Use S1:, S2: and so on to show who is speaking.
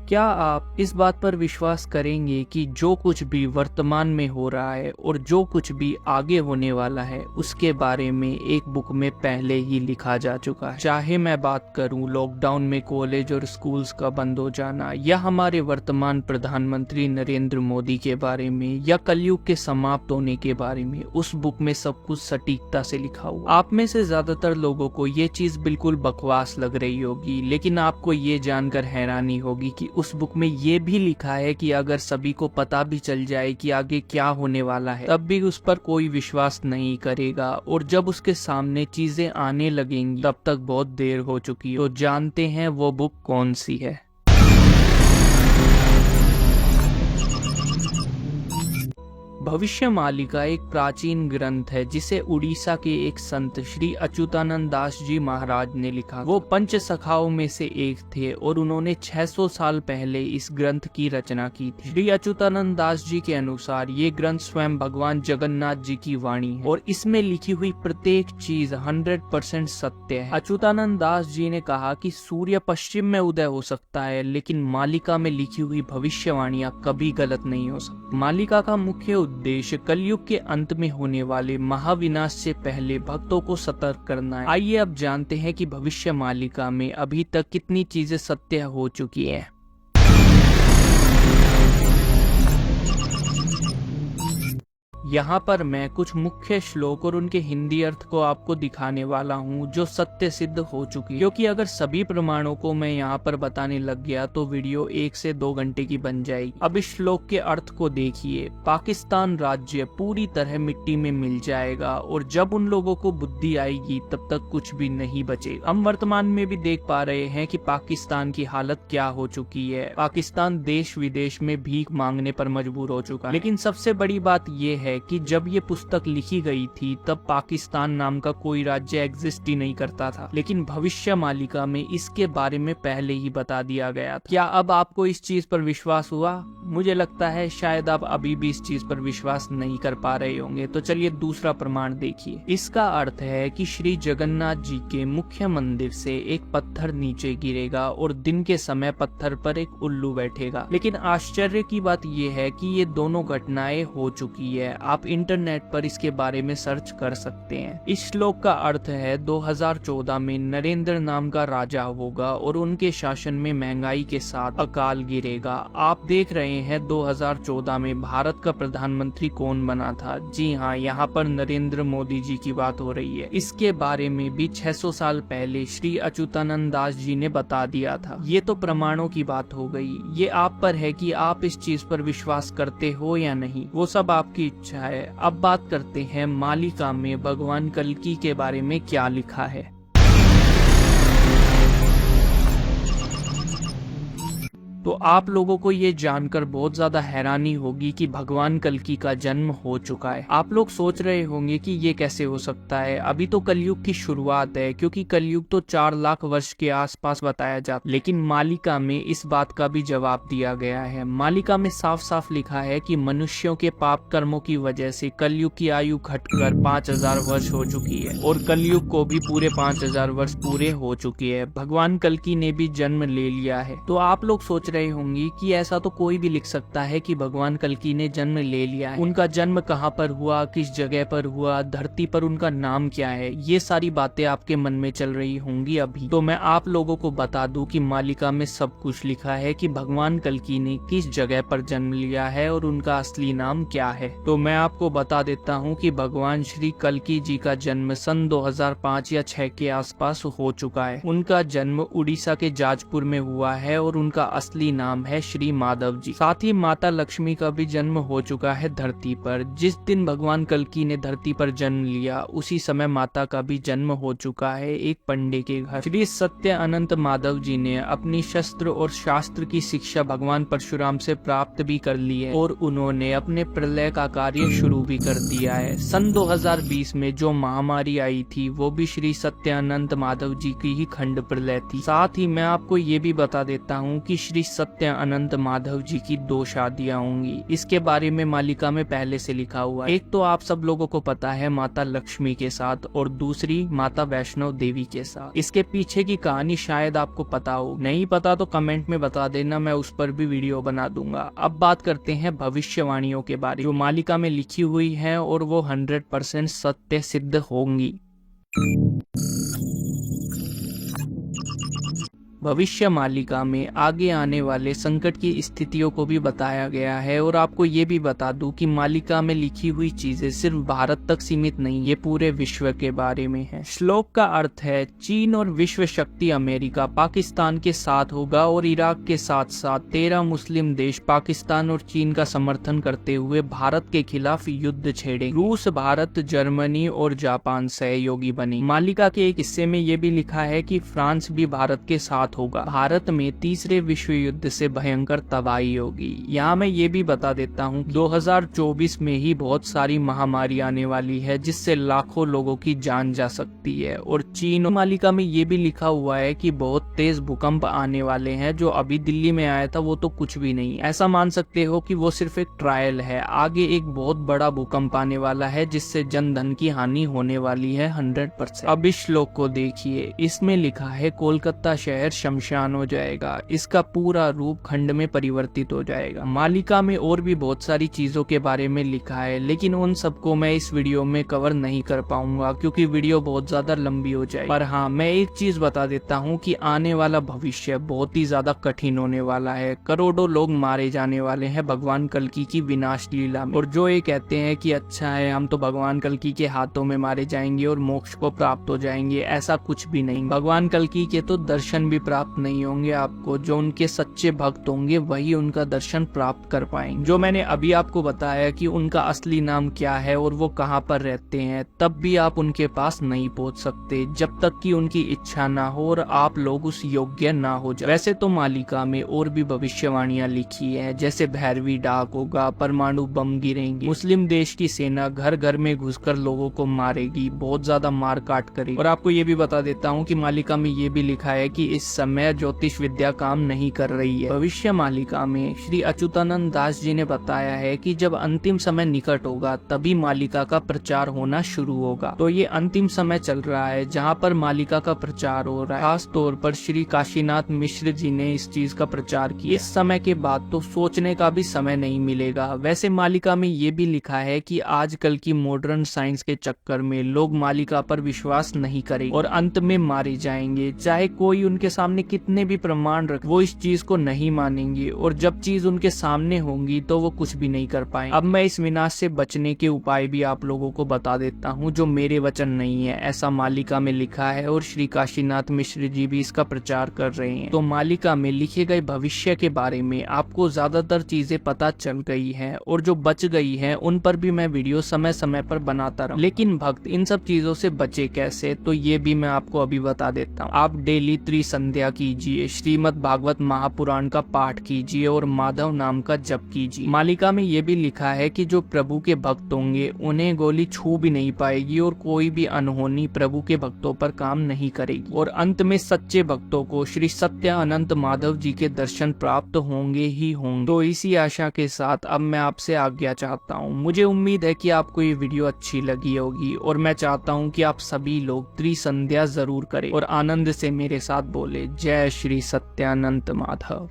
S1: क्या आप इस बात पर विश्वास करेंगे कि जो कुछ भी वर्तमान में हो रहा है और जो कुछ भी आगे होने वाला है उसके बारे में एक बुक में पहले ही लिखा जा चुका है। चाहे मैं बात करूं लॉकडाउन में कॉलेज और स्कूल्स का बंद हो जाना, या हमारे वर्तमान प्रधानमंत्री नरेंद्र मोदी के बारे में, या कलयुग के समाप्त होने के बारे में, उस बुक में सब कुछ सटीकता से लिखा हुआ। आप में से ज्यादातर लोगों को ये चीज बिल्कुल बकवास लग रही होगी, लेकिन आपको ये जानकर हैरानी होगी कि उस बुक में ये भी लिखा है कि अगर सभी को पता भी चल जाए कि आगे क्या होने वाला है, तब भी उस पर कोई विश्वास नहीं करेगा, और जब उसके सामने चीजें आने लगेंगी तब तक बहुत देर हो चुकी है। तो जानते हैं वो बुक कौन सी है। भविष्यमालिका एक प्राचीन ग्रंथ है जिसे उड़ीसा के एक संत श्री अच्युतानंद दास जी महाराज ने लिखा। वो पंच सखाओं में से एक थे और उन्होंने 600 साल पहले इस ग्रंथ की रचना की थी। श्री अच्युतानंद दास जी के अनुसार ये ग्रंथ स्वयं भगवान जगन्नाथ जी की वाणी है और इसमें लिखी हुई प्रत्येक चीज 100% सत्य है। अच्युतानंद दास जी ने कहा कि सूर्य पश्चिम में उदय हो सकता है, लेकिन मालिका में लिखी हुई भविष्यवाणियां कभी गलत नहीं हो सकती। मालिका का मुख्य उद्देश्य कलयुग के अंत में होने वाले महाविनाश से पहले भक्तों को सतर्क करना है। आइए अब जानते हैं कि भविष्य मालिका में अभी तक कितनी चीजें सत्य हो चुकी हैं। यहाँ पर मैं कुछ मुख्य श्लोक और उनके हिंदी अर्थ को आपको दिखाने वाला हूँ जो सत्य सिद्ध हो चुकी, क्योंकि अगर सभी प्रमाणों को मैं यहाँ पर बताने लग गया तो वीडियो 1 से 2 घंटे की बन जाएगी। अब इस श्लोक के अर्थ को देखिए। पाकिस्तान राज्य पूरी तरह मिट्टी में मिल जाएगा और जब उन लोगों को बुद्धि आएगी तब तक कुछ भी नहीं बचेगा। हम वर्तमान में भी देख पा रहे हैं कि पाकिस्तान की हालत क्या हो चुकी है। पाकिस्तान देश विदेश में भीख मांगने पर मजबूर हो चुका है। लेकिन सबसे बड़ी बात यह है कि जब ये पुस्तक लिखी गई थी तब पाकिस्तान नाम का कोई राज्य एग्जिस्ट ही नहीं करता था, लेकिन भविष्य मालिका में इसके बारे में पहले ही बता दिया गया था। क्या अब आपको इस चीज पर विश्वास हुआ? मुझे लगता है शायद आप अभी भी इस चीज पर विश्वास नहीं कर पा रहे होंगे। तो चलिए दूसरा प्रमाण देखिए। इसका अर्थ है कि श्री जगन्नाथ जी के मुख्य मंदिर से एक पत्थर नीचे गिरेगा और दिन के समय पत्थर पर एक उल्लू बैठेगा। लेकिन आश्चर्य की बात यह है कि ये दोनों घटनाएं हो चुकी है। आप इंटरनेट पर इसके बारे में सर्च कर सकते हैं। इस श्लोक का अर्थ है 2014 में नरेंद्र नाम का राजा होगा और उनके शासन में महंगाई के साथ अकाल गिरेगा। आप देख रहे हैं 2014 में भारत का प्रधानमंत्री कौन बना था? जी हाँ, यहाँ पर नरेंद्र मोदी जी की बात हो रही है। इसके बारे में भी 600 साल पहले श्री अच्युतानंद दास जी ने बता दिया था। ये तो प्रमाणों की बात हो गई। ये आप पर है कि आप इस चीज पर विश्वास करते हो या नहीं, वो सब आपकी इच्छा है। अब बात करते हैं मालिका में भगवान कल्कि के बारे में क्या लिखा है। तो आप लोगों को ये जानकर बहुत ज्यादा हैरानी होगी कि भगवान कल्कि का जन्म हो चुका है। आप लोग सोच रहे होंगे कि ये कैसे हो सकता है, अभी तो कलयुग की शुरुआत है, क्योंकि कलयुग तो 4 लाख वर्ष के आसपास बताया जाता। लेकिन मालिका में इस बात का भी जवाब दिया गया है। मालिका में साफ साफ लिखा है कि मनुष्यों के पाप कर्मों की वजह से कलयुग की आयु घटकर 5000 वर्ष हो चुकी है और कलयुग को भी पूरे 5000 वर्ष पूरे हो चुकी है। भगवान कल्कि ने भी जन्म ले लिया है। तो आप लोग सोच रहे होंगी कि ऐसा तो कोई भी लिख सकता है कि भगवान कल्कि ने जन्म ले लिया है। उनका जन्म कहाँ पर हुआ, किस जगह पर हुआ, धरती पर उनका नाम क्या है, ये सारी बातें आपके मन में चल रही होंगी अभी। तो मैं आप लोगों को बता दूं कि मालिका में सब कुछ लिखा है कि भगवान कल्कि ने किस जगह पर जन्म लिया है और उनका असली नाम क्या है। तो मैं आपको बता देता हूँ कि भगवान श्री कल्कि जी का जन्म सन 2005 या 6 के आसपास हो चुका है। उनका जन्म उड़ीसा के जाजपुर में हुआ है और उनका असली नाम है श्री माधव जी। साथ ही माता लक्ष्मी का भी जन्म हो चुका है धरती पर। जिस दिन भगवान कल्कि ने धरती पर जन्म लिया उसी समय माता का भी जन्म हो चुका है एक पंडे के घर। श्री सत्य अनंत माधव जी ने अपनी शस्त्र और शास्त्र की शिक्षा भगवान परशुराम से प्राप्त भी कर ली है और उन्होंने अपने प्रलय का कार्य शुरू भी कर दिया है। सन 2020 में जो महामारी आई थी वो भी श्री सत्यानंद माधव जी की ही खंड प्रलय थी। साथ ही मैं आपको ये भी बता देता हूँ कि श्री सत्य अनंत माधव जी की 2 शादियां होंगी। इसके बारे में मालिका में पहले से लिखा हुआ है। एक तो आप सब लोगों को पता है माता लक्ष्मी के साथ, और दूसरी माता वैष्णो देवी के साथ। इसके पीछे की कहानी शायद आपको पता हो, नहीं पता तो कमेंट में बता देना, मैं उस पर भी वीडियो बना दूंगा। अब बात करते हैं भविष्यवाणियों के बारे में जो मालिका में लिखी हुई है और वो 100% सत्य सिद्ध होंगी। भविष्य मालिका में आगे आने वाले संकट की स्थितियों को भी बताया गया है। और आपको ये भी बता दूं कि मालिका में लिखी हुई चीजें सिर्फ भारत तक सीमित नहीं, ये पूरे विश्व के बारे में है। श्लोक का अर्थ है चीन और विश्व शक्ति अमेरिका पाकिस्तान के साथ होगा, और इराक के साथ साथ 13 मुस्लिम देश पाकिस्तान और चीन का समर्थन करते हुए भारत के खिलाफ युद्ध छेड़े। रूस, भारत, जर्मनी और जापान सहयोगी बने। मालिका के एक हिस्से में ये भी लिखा है कि फ्रांस भी भारत के साथ होगा। भारत में तीसरे विश्व युद्ध से भयंकर तबाही होगी। यहाँ मैं ये भी बता देता हूँ 2024 में ही बहुत सारी महामारी आने वाली है जिससे लाखों लोगों की जान जा सकती है। और चीन मालिका में ये भी लिखा हुआ है कि बहुत तेज भूकंप आने वाले हैं। जो अभी दिल्ली में आया था वो तो कुछ भी नहीं, ऐसा मान सकते हो कि वो सिर्फ एक ट्रायल है। आगे एक बहुत बड़ा भूकंप आने वाला है जिससे जन धन की हानि होने वाली है 100%। अब इस श्लोक को देखिए, इसमें लिखा है कोलकाता शहर शमशान हो जाएगा, इसका पूरा रूप खंड में परिवर्तित हो जाएगा। मालिका में और भी बहुत सारी चीजों के बारे में लिखा है, लेकिन उन सबको मैं इस वीडियो में कवर नहीं कर पाऊंगा क्योंकि वीडियो बहुत ज्यादा लंबी हो जाएगी। पर हाँ, मैं एक चीज बता देता हूँ कि आने वाला भविष्य बहुत ही ज्यादा कठिन होने वाला है। करोड़ों लोग मारे जाने वाले हैं भगवान कल्कि की विनाश लीला में। और जो ये कहते हैं कि अच्छा है हम तो भगवान कल्कि के हाथों में मारे जाएंगे और मोक्ष को प्राप्त हो जाएंगे, ऐसा कुछ भी नहीं। भगवान कल्कि के तो दर्शन भी प्राप्त नहीं होंगे आपको। जो उनके सच्चे भक्त होंगे वही उनका दर्शन प्राप्त कर पाएंगे। जो मैंने अभी आपको बताया कि उनका असली नाम क्या है और वो कहाँ पर रहते हैं, तब भी आप उनके पास नहीं पहुँच सकते जब तक कि उनकी इच्छा ना हो और आप लोग उस योग्य ना हो जाए। वैसे तो मालिका में और भी भविष्यवाणियां लिखी है, जैसे भैरवी डाक होगा, परमाणु बम गिरेंगे, मुस्लिम देश की सेना घर घर में घुसकर लोगों को मारेगी, बहुत ज्यादा मार काट करेगी। और आपको ये भी बता देता हूँ कि मालिका में ये भी लिखा है कि इस समय ज्योतिष विद्या काम नहीं कर रही है। भविष्य मालिका में श्री अच्युतानंद दास जी ने बताया है कि जब अंतिम समय निकट होगा तभी मालिका का प्रचार होना शुरू होगा। तो ये अंतिम समय चल रहा है जहाँ पर मालिका का प्रचार हो रहा है। खास तौर पर श्री काशीनाथ मिश्र जी ने इस चीज का प्रचार किया। इस समय के बाद तो सोचने का भी समय नहीं मिलेगा। वैसे मालिका में ये भी लिखा है कि आजकल की मॉडर्न साइंस के चक्कर में लोग मालिका पर विश्वास नहीं करेंगे और अंत में मारे जाएंगे। चाहे कोई उनके सामने कितने भी प्रमाण रख, वो इस चीज को नहीं मानेंगे और जब चीज उनके सामने होंगी तो वो कुछ भी नहीं कर पाएंगे। अब मैं इस विनाश से बचने के उपाय भी आप लोगों को बता देता हूँ जो मेरे वचन नहीं है, ऐसा मालिका में लिखा है और श्री काशीनाथ मिश्र जी भी इसका प्रचार कर रहे हैं। तो मालिका में लिखे गए भविष्य के बारे में आपको ज्यादातर चीजें पता चल गई है और जो बच गई है उन पर भी मैं वीडियो समय समय पर बनाता रहूं। लेकिन भक्त इन सब चीजों से बचे कैसे, तो ये भी मैं आपको अभी बता देता हूँ। आप डेली त्रिसंध्या कीजिए, श्रीमद् भागवत महापुराण का पाठ कीजिए और माधव नाम का जप कीजिए। मालिका में ये भी लिखा है कि जो प्रभु के भक्त होंगे उन्हें गोली छू भी नहीं पाएगी और कोई भी अनहोनी प्रभु के भक्तों पर काम नहीं करेगी। और अंत में सच्चे भक्तों को श्री सत्य अनंत माधव जी के दर्शन प्राप्त होंगे ही होंगे। तो इसी आशा के साथ अब मैं आपसे आज्ञा चाहता हूँ। मुझे उम्मीद है कि आपको ये वीडियो अच्छी लगी होगी और मैं चाहता हूँ कि आप सभी लोग त्रिसंध्या जरूर करें और आनंद से मेरे साथ बोले जय श्री सत्यानंत माधव।